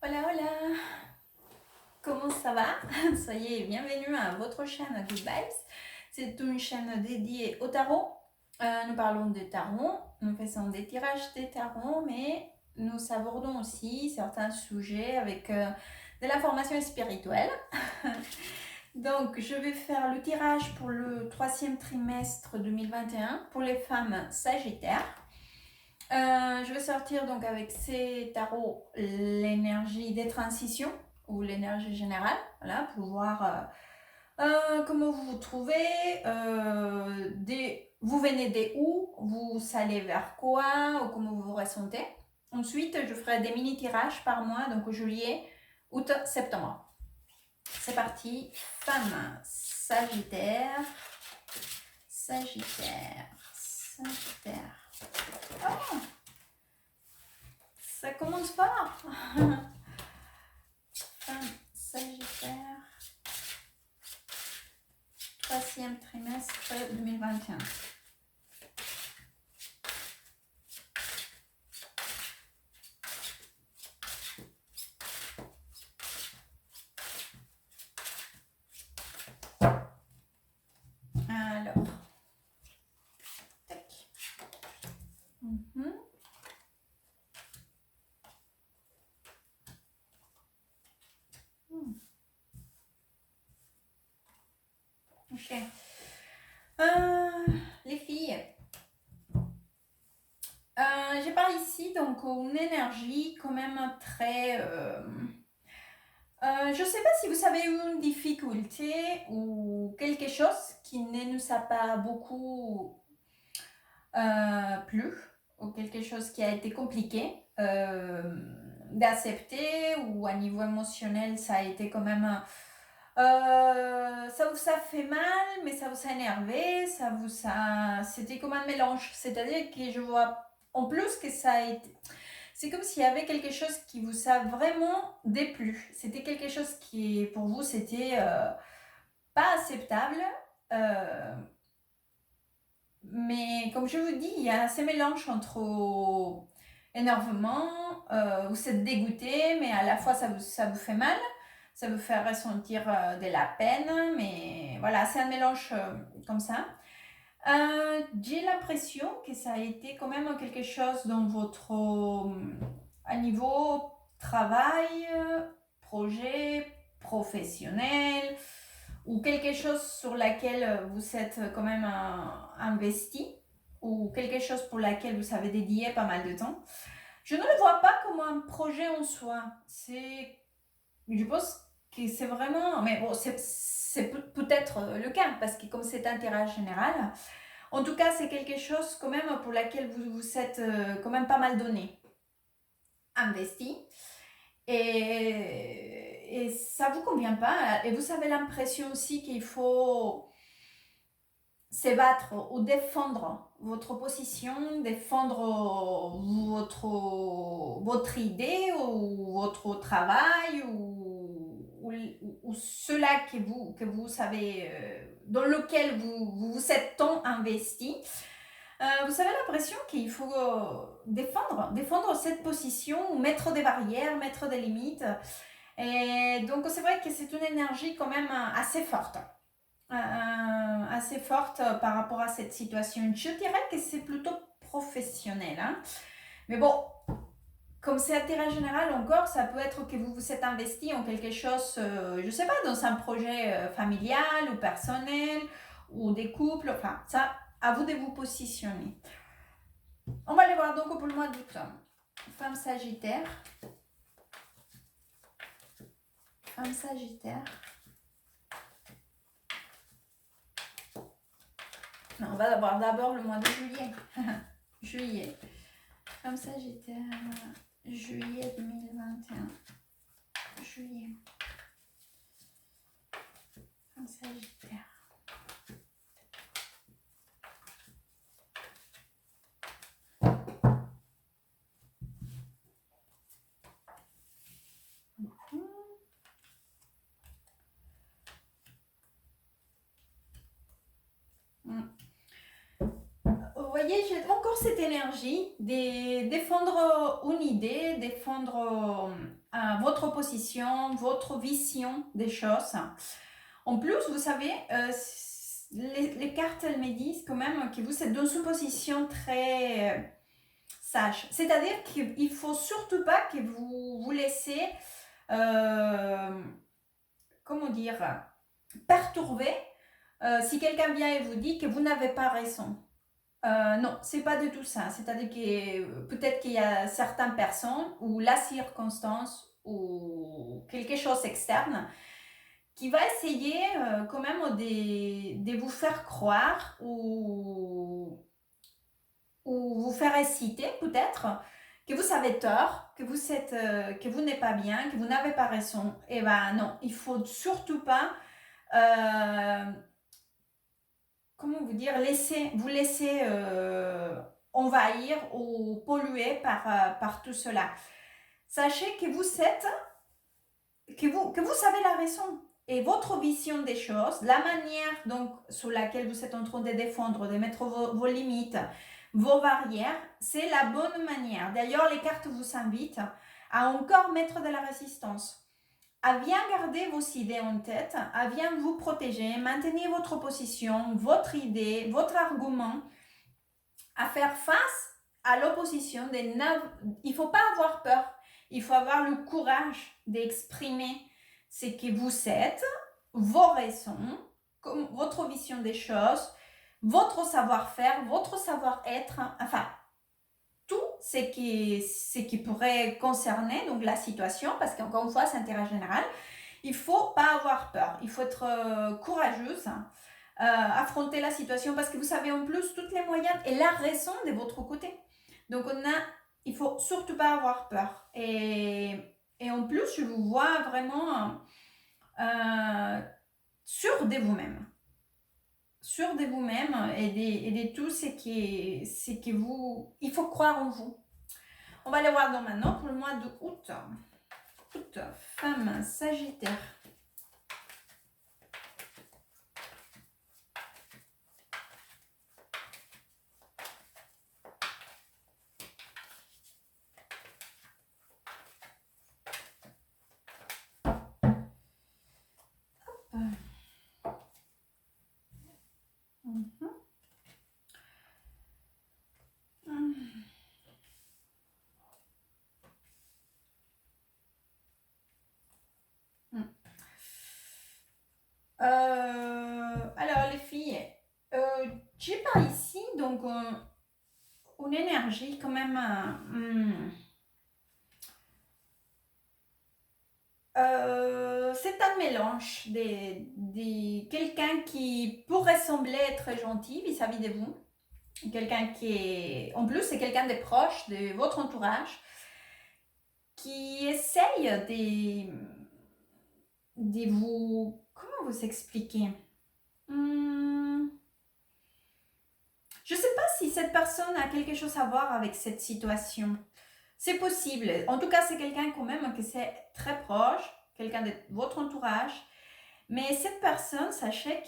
Hola, hola! Comment ça va? Soyez bienvenue à votre chaîne Good Vibes. C'est une chaîne dédiée au tarot. Nous parlons de tarot, nous faisons des tirages de tarot, mais nous abordons aussi certains sujets avec de la formation spirituelle. Donc, je vais faire le tirage pour le troisième trimestre 2021 pour les femmes sagittaires. Je vais sortir donc avec ces tarots l'énergie des transitions ou l'énergie générale, voilà, pour voir comment vous vous trouvez, vous venez de où, vous allez vers quoi, ou comment vous vous ressentez. Ensuite, je ferai des mini-tirages par mois, donc juillet, août, septembre. C'est parti, femme, sagittaire, sagittaire, sagittaire. Oh, ça commence fort. Femme, sagittaire, troisième trimestre 2021. Alors, tac. Ok. Les filles, j'ai par ici donc une énergie quand même très... je ne sais pas si vous avez eu une difficulté ou quelque chose qui ne nous a pas beaucoup plu ou quelque chose qui a été compliqué d'accepter ou à niveau émotionnel ça a été quand même... ça vous a fait mal, mais ça vous a énervé, c'était comme un mélange. C'est-à-dire que je vois en plus que ça a été... C'est comme s'il y avait quelque chose qui vous a vraiment déplu. C'était quelque chose qui, pour vous, c'était pas acceptable. Mais comme je vous dis, il y a ces mélanges entre énervement, vous êtes dégoûté, mais à la fois ça vous fait mal. Ça vous fait ressentir de la peine, mais voilà, c'est un mélange comme ça. J'ai l'impression que ça a été quand même quelque chose dans votre à niveau travail, projet, professionnel, ou quelque chose sur laquelle vous êtes quand même investi, ou quelque chose pour laquelle vous avez dédié pas mal de temps. Je ne le vois pas comme un projet en soi. Je pense que c'est vraiment... Mais bon, c'est peut-être le cas, parce que comme c'est un tirage général, en tout cas, c'est quelque chose quand même pour laquelle vous vous êtes quand même pas mal donné, investi. Et ça ne vous convient pas. Et vous avez l'impression aussi qu'il faut se battre ou défendre votre position, défendre votre idée ou votre travail ou cela que vous savez, dans lequel vous vous êtes tant investi. Vous avez l'impression qu'il faut défendre cette position, ou mettre des barrières, mettre des limites. Et donc c'est vrai que c'est une énergie quand même assez forte. Assez forte par rapport à cette situation. Je dirais que c'est plutôt professionnel. Hein. Mais bon, comme c'est un tirage général encore, ça peut être que vous vous êtes investi en quelque chose, je ne sais pas, dans un projet familial ou personnel ou des couples. Enfin, ça, à vous de vous positionner. On va aller voir donc pour le mois d'août. Femme sagittaire. Femme sagittaire. Non, on va voir d'abord le mois de juillet. Juillet. Femme sagittaire. Juillet 2021. Juillet. Femme sagittaire. Vous voyez, j'ai encore cette énergie de défendre une idée, défendre votre position, votre vision des choses. En plus, vous savez, les cartes, elles me disent quand même que vous êtes dans une position très sage. C'est-à-dire qu'il ne faut surtout pas que vous vous laissez, comment dire, perturber si quelqu'un vient et vous dit que vous n'avez pas raison. Non, c'est pas du tout ça. C'est-à-dire que peut-être qu'il y a certaines personnes ou la circonstance ou quelque chose externe qui va essayer quand même de vous faire croire ou vous faire hésiter peut-être que vous avez tort, que vous n'êtes pas bien, que vous n'avez pas raison. Eh ben non, il faut surtout pas comment vous dire, vous laisser envahir ou polluer par tout cela. Sachez que que vous savez la raison et votre vision des choses, la manière donc sur laquelle vous êtes en train de défendre, de mettre vos limites, vos barrières, c'est la bonne manière. D'ailleurs, les cartes vous invitent à encore mettre de la résistance, à bien garder vos idées en tête, à bien vous protéger, maintenir votre position, votre idée, votre argument, à faire face à l'opposition. Il ne faut pas avoir peur, il faut avoir le courage d'exprimer ce que vous êtes, vos raisons, votre vision des choses, votre savoir-faire, votre savoir-être, enfin, tout ce qui pourrait concerner donc la situation, parce qu'encore une fois, c'est intérêt général. Il ne faut pas avoir peur, il faut être courageuse, affronter la situation, parce que vous savez en plus tous les moyens et la raison de votre côté. Donc il ne faut surtout pas avoir peur. Et en plus, je vous vois vraiment sûr de vous-même. Sûr de vous-même et de tout ce qui vous... Il faut croire en vous. On va aller voir donc maintenant pour le mois d'août. Août, femme, Sagittaire. Alors les filles, j'ai par ici donc une énergie quand même c'est un mélange de quelqu'un qui pourrait sembler être gentil vis-à-vis de vous, quelqu'un qui est en plus c'est quelqu'un de proche de votre entourage qui essaye de vous... Comment vous expliquer? Je ne sais pas si cette personne a quelque chose à voir avec cette situation. C'est possible. En tout cas, c'est quelqu'un quand même qui c'est très proche, quelqu'un de votre entourage. Mais cette personne, sachez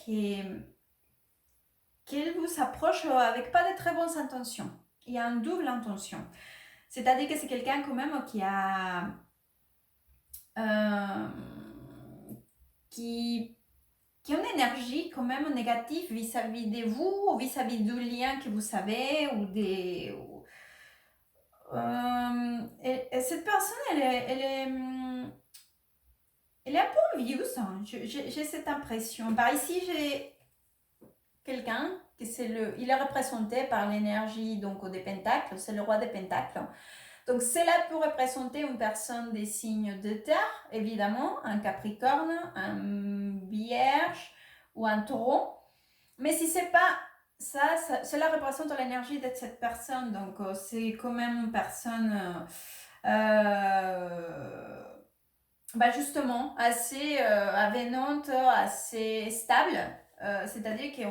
qu'elle vous approche avec pas de très bonnes intentions. Il y a une double intention. C'est-à-dire que c'est quelqu'un quand même qui a... qui a une énergie quand même négative vis-à-vis de vous, ou vis-à-vis du lien que vous savez, ou des... et cette personne, elle est un peu envieuse, hein. J'ai cette impression. Par ici, j'ai quelqu'un qui il est représenté par l'énergie donc des pentacles, c'est le roi des pentacles. Donc cela peut représenter une personne des signes de terre, évidemment, un capricorne, un vierge ou un taureau. Mais si c'est pas ça, cela représente l'énergie de cette personne. Donc c'est quand même une personne justement assez avenante, assez stable. C'est-à-dire que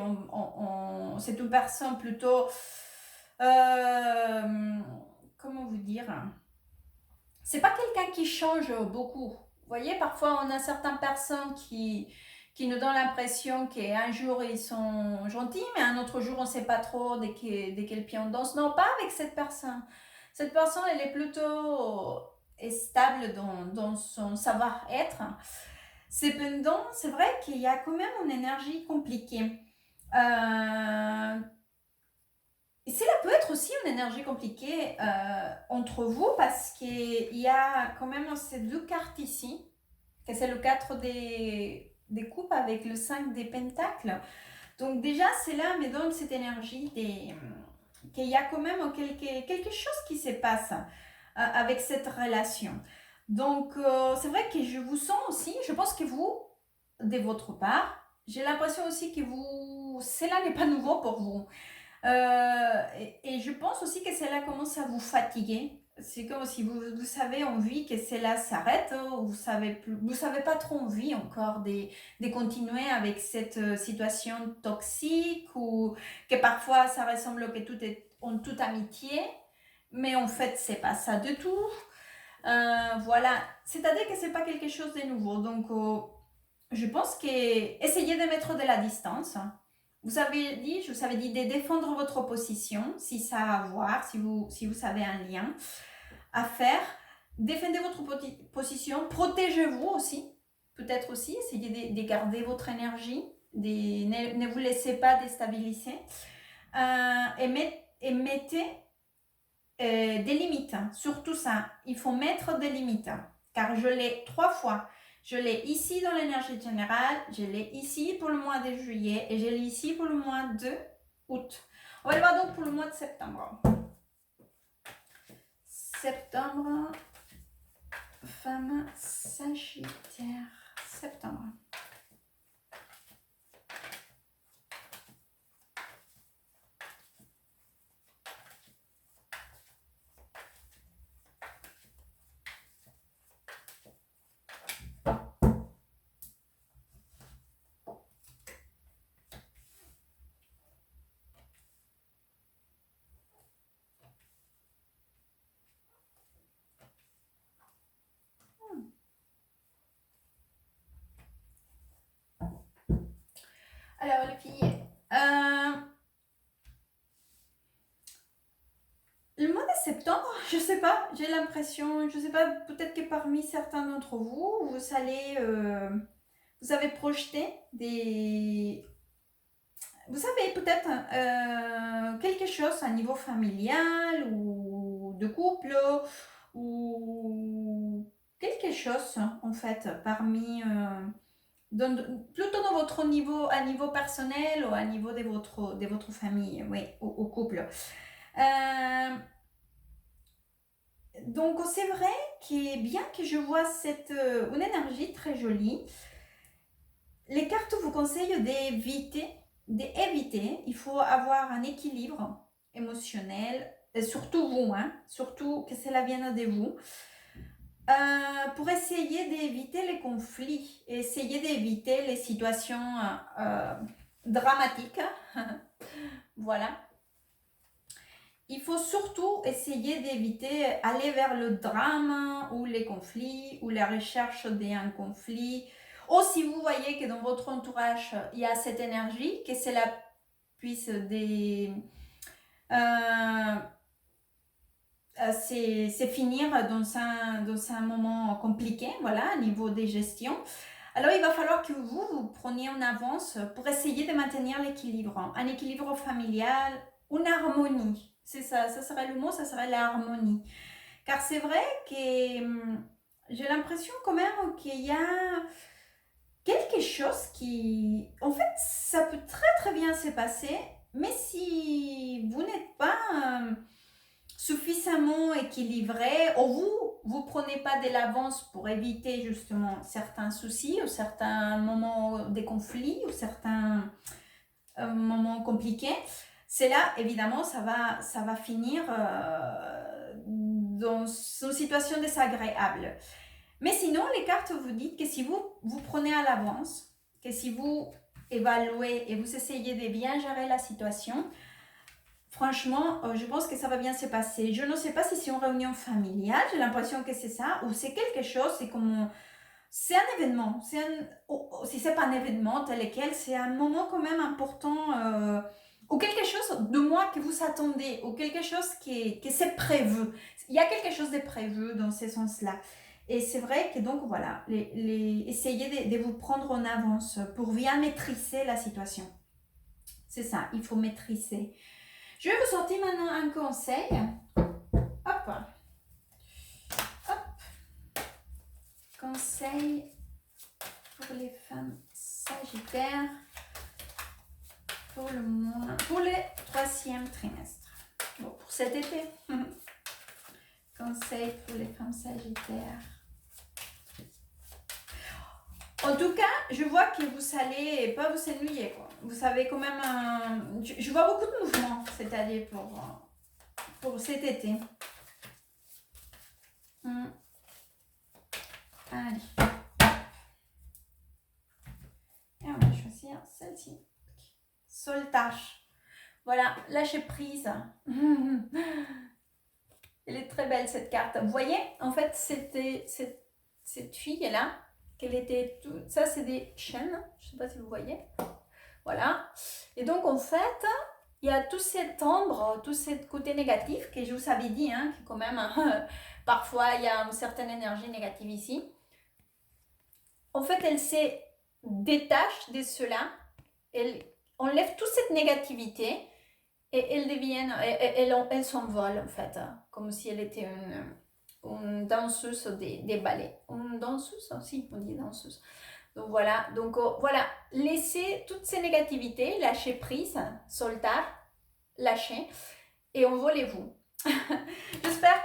c'est une personne plutôt... comment vous dire, c'est pas quelqu'un qui change beaucoup. Vous voyez, parfois on a certaines personnes qui nous donnent l'impression qu'un jour ils sont gentils, mais un autre jour on ne sait pas trop de quel pied on danse. Non, pas avec cette personne. Cette personne, elle est plutôt est stable dans son savoir-être. Cependant, c'est vrai qu'il y a quand même une énergie compliquée. Et cela peut être aussi une énergie compliquée entre vous parce qu'il y a quand même ces deux cartes ici, que c'est le 4 des coupes avec le 5 des pentacles. Donc déjà, cela me donne cette énergie qu'il y a quand même quelque chose qui se passe avec cette relation. Donc c'est vrai que je vous sens aussi, je pense que vous, de votre part, j'ai l'impression aussi que cela n'est pas nouveau pour vous. Et je pense aussi que cela commence à vous fatiguer. C'est comme si vous avez envie que cela s'arrête, hein, vous savez pas trop envie encore de continuer avec cette situation toxique ou que parfois ça ressemble que tout est en toute amitié, mais en fait c'est pas ça du tout. Voilà, c'est-à-dire que c'est pas quelque chose de nouveau. Donc je pense que essayez de mettre de la distance. Je vous avais dit de défendre votre position, si ça a à voir, si vous avez un lien à faire. Défendez votre position, protégez-vous aussi, peut-être aussi, essayez de garder votre énergie, ne vous laissez pas déstabiliser. Et mettez des limites, surtout ça, il faut mettre des limites, car je l'ai 3 fois. Je l'ai ici dans l'énergie générale, je l'ai ici pour le mois de juillet et je l'ai ici pour le mois de août. On va le voir donc pour le mois de septembre. Septembre, femme sagittaire, septembre. Alors les filles, le mois de septembre, je sais pas, j'ai l'impression, je sais pas, peut-être que parmi certains d'entre vous, vous avez projeté vous savez peut-être quelque chose à niveau familial ou de couple ou quelque chose en fait parmi plutôt dans votre niveau à niveau personnel ou à niveau de votre famille, oui, au couple. Donc c'est vrai que bien que je vois une énergie très jolie, les cartes vous conseillent d'éviter, il faut avoir un équilibre émotionnel, et surtout vous, hein, surtout que cela vienne de vous, pour essayer d'éviter les conflits, essayer d'éviter les situations dramatiques. Voilà. Il faut surtout essayer d'éviter aller vers le drame ou les conflits ou la recherche d'un conflit. Ou si vous voyez que dans votre entourage, il y a cette énergie, que cela puisse c'est finir dans un moment compliqué, voilà, au niveau des gestions. Alors, il va falloir que vous preniez en avance pour essayer de maintenir l'équilibre, un équilibre familial, une harmonie. C'est ça, ça serait le mot, ça serait l'harmonie. Car c'est vrai que j'ai l'impression quand même qu'il y a quelque chose qui... En fait, ça peut très très bien se passer, mais si vous n'êtes pas suffisamment équilibré, ou vous prenez pas de l'avance pour éviter justement certains soucis ou certains moments de conflit ou certains moments compliqués, c'est là évidemment ça va finir dans une situation désagréable. Mais sinon, les cartes vous disent que si vous prenez à l'avance, que si vous évaluez et vous essayez de bien gérer la situation, franchement, je pense que ça va bien se passer. Je ne sais pas si c'est une réunion familiale, j'ai l'impression que c'est ça, ou c'est quelque chose, c'est un événement. Si c'est pas un événement tel quel, c'est un moment quand même important ou quelque chose de moi que vous attendez, ou quelque chose que c'est prévu. Il y a quelque chose de prévu dans ce sens-là. Et c'est vrai que donc voilà, essayez de vous prendre en avance pour bien maîtriser la situation. C'est ça, il faut maîtriser. Je vais vous sortir maintenant un conseil. Hop, hop. Conseil pour les femmes sagittaires pour le mois, pour le 3e trimestre. Bon, pour cet été. Conseil pour les femmes sagittaires. En tout cas, je vois que vous allez pas vous ennuyer, quoi. Vous avez quand même je vois beaucoup de mouvements, c'est-à-dire pour cet été. Allez. Et on va choisir celle-ci. Soltage. Voilà, lâcher prise. Elle est très belle cette carte. Vous voyez, en fait, c'était cette fille-là, qu'elle était toute... Ça, c'est des chaînes. Je ne sais pas si vous voyez. Voilà. Et donc, en fait, il y a tout cet ombre, tout ce côté négatif que je vous avais dit, hein, que quand même, parfois, il y a une certaine énergie négative ici. En fait, elle se détache de cela. Elle enlève toute cette négativité et elle devient, elle s'envole en fait, comme si elle était une danseuse des ballets. Une danseuse aussi, on dit danseuse. Donc voilà, voilà, laissez toutes ces négativités, lâchez prise, soltar, lâchez et envolez-vous. J'espère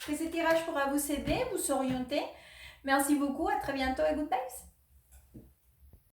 que ce tirage pourra vous aider, vous orienter. Merci beaucoup, à très bientôt et goodbyes.